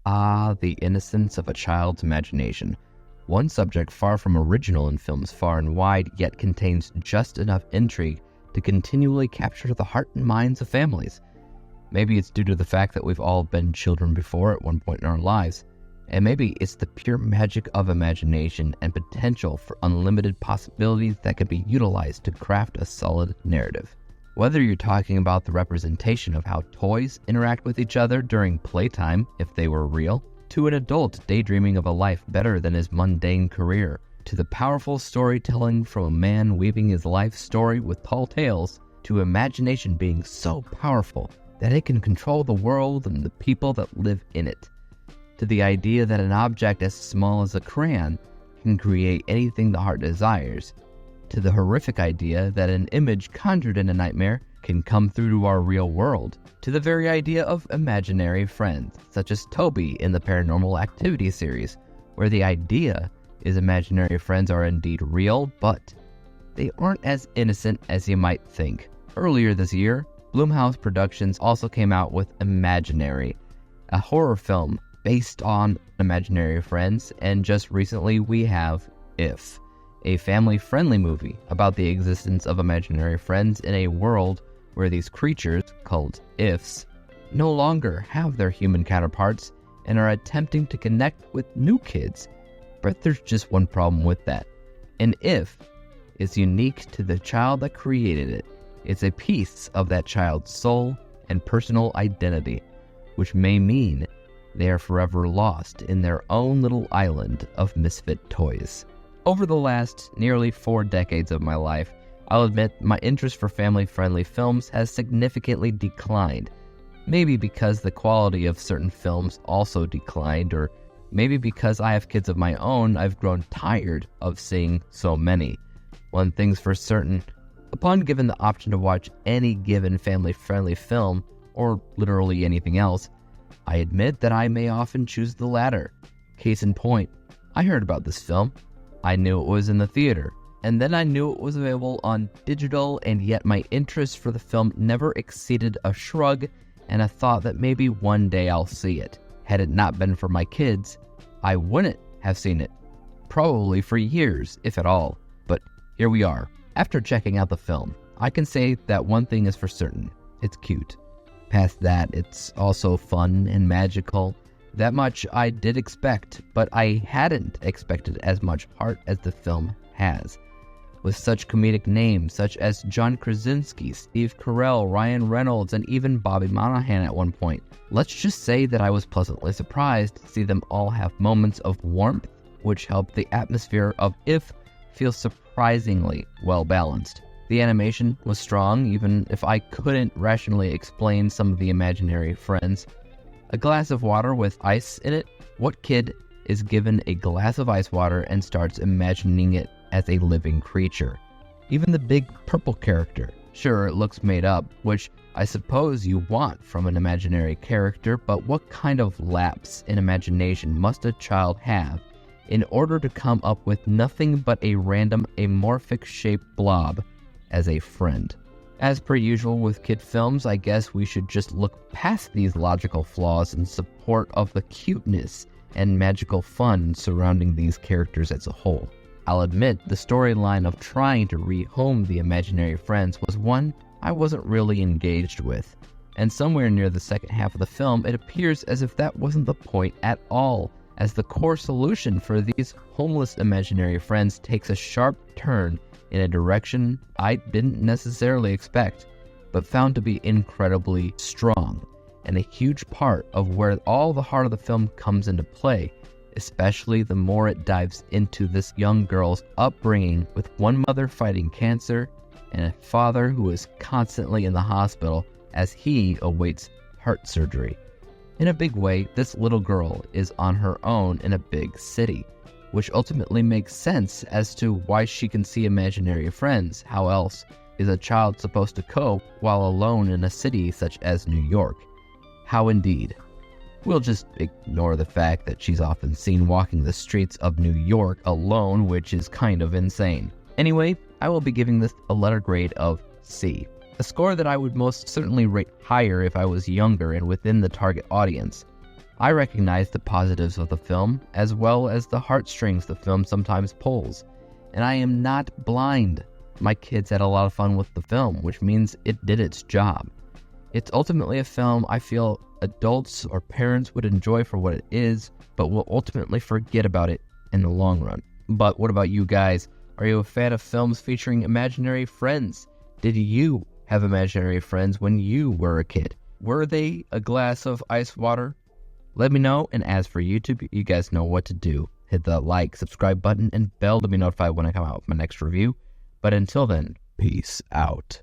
Ah, the innocence of a child's imagination. One subject far from original in films far and wide, yet contains just enough intrigue to continually capture the heart and minds of families. Maybe it's due to the fact that we've all been children before at one point in our lives, and maybe it's the pure magic of imagination and potential for unlimited possibilities that can be utilized to craft a solid narrative. Whether you're talking about the representation of how toys interact with each other during playtime, if they were real, to an adult daydreaming of a life better than his mundane career, to the powerful storytelling from a man weaving his life story with tall tales, to imagination being so powerful that it can control the world and the people that live in it, to the idea that an object as small as a crayon can create anything the heart desires, to the horrific idea that an image conjured in a nightmare can come through to our real world, to the very idea of imaginary friends, such as Toby in the Paranormal Activity series, where the idea is imaginary friends are indeed real, but they aren't as innocent as you might think. Earlier this year, Blumhouse Productions also came out with Imaginary, a horror film based on imaginary friends, and just recently we have If, a family-friendly movie about the existence of imaginary friends in a world where these creatures, called Ifs, no longer have their human counterparts and are attempting to connect with new kids. But there's just one problem with that. An If is unique to the child that created it. It's a piece of that child's soul and personal identity, which may mean they are forever lost in their own little island of misfit toys. Over the last nearly 4 decades of my life, I'll admit my interest for family-friendly films has significantly declined. Maybe because the quality of certain films also declined, or maybe because I have kids of my own, I've grown tired of seeing so many. One thing's for certain, upon given the option to watch any given family-friendly film, or literally anything else, I admit that I may often choose the latter. Case in point, I heard about this film. I knew it was in the theater, and then I knew it was available on digital, and yet my interest for the film never exceeded a shrug and a thought that maybe one day I'll see it. Had it not been for my kids, I wouldn't have seen it. Probably for years, if at all. But here we are. After checking out the film, I can say that one thing is for certain. It's cute. Past that, it's also fun and magical. That much I did expect, but I hadn't expected as much heart as the film has. With such comedic names such as John Krasinski, Steve Carell, Ryan Reynolds, and even Bobby Monahan at one point. Let's just say that I was pleasantly surprised to see them all have moments of warmth, which helped the atmosphere of If feel surprisingly well balanced. The animation was strong, even if I couldn't rationally explain some of the imaginary friends. A glass of water with ice in it? What kid is given a glass of ice water and starts imagining it as a living creature? Even the big purple character. Sure, it looks made up, which I suppose you want from an imaginary character, but what kind of lapse in imagination must a child have in order to come up with nothing but a random amorphic-shaped blob as a friend? As per usual with kid films, I guess we should just look past these logical flaws in support of the cuteness and magical fun surrounding these characters as a whole. I'll admit the storyline of trying to rehome the imaginary friends was one I wasn't really engaged with, and somewhere near the second half of the film it appears as if that wasn't the point at all, as the core solution for these homeless imaginary friends takes a sharp turn in a direction I didn't necessarily expect, but found to be incredibly strong, and a huge part of where all the heart of the film comes into play, especially the more it dives into this young girl's upbringing with one mother fighting cancer and a father who is constantly in the hospital as he awaits heart surgery. In a big way, this little girl is on her own in a big city, which ultimately makes sense as to why she can see imaginary friends. How else is a child supposed to cope while alone in a city such as New York? How indeed. We'll just ignore the fact that she's often seen walking the streets of New York alone, which is kind of insane. Anyway, I will be giving this a letter grade of C, a score that I would most certainly rate higher if I was younger and within the target audience. I recognize the positives of the film, as well as the heartstrings the film sometimes pulls. And I am not blind. My kids had a lot of fun with the film, which means it did its job. It's ultimately a film I feel adults or parents would enjoy for what it is, but will ultimately forget about it in the long run. But what about you guys? Are you a fan of films featuring imaginary friends? Did you have imaginary friends when you were a kid? Were they a glass of ice water? Let me know, and as for YouTube, you guys know what to do. Hit the like, subscribe button, and bell to be notified when I come out with my next review. But until then, peace out.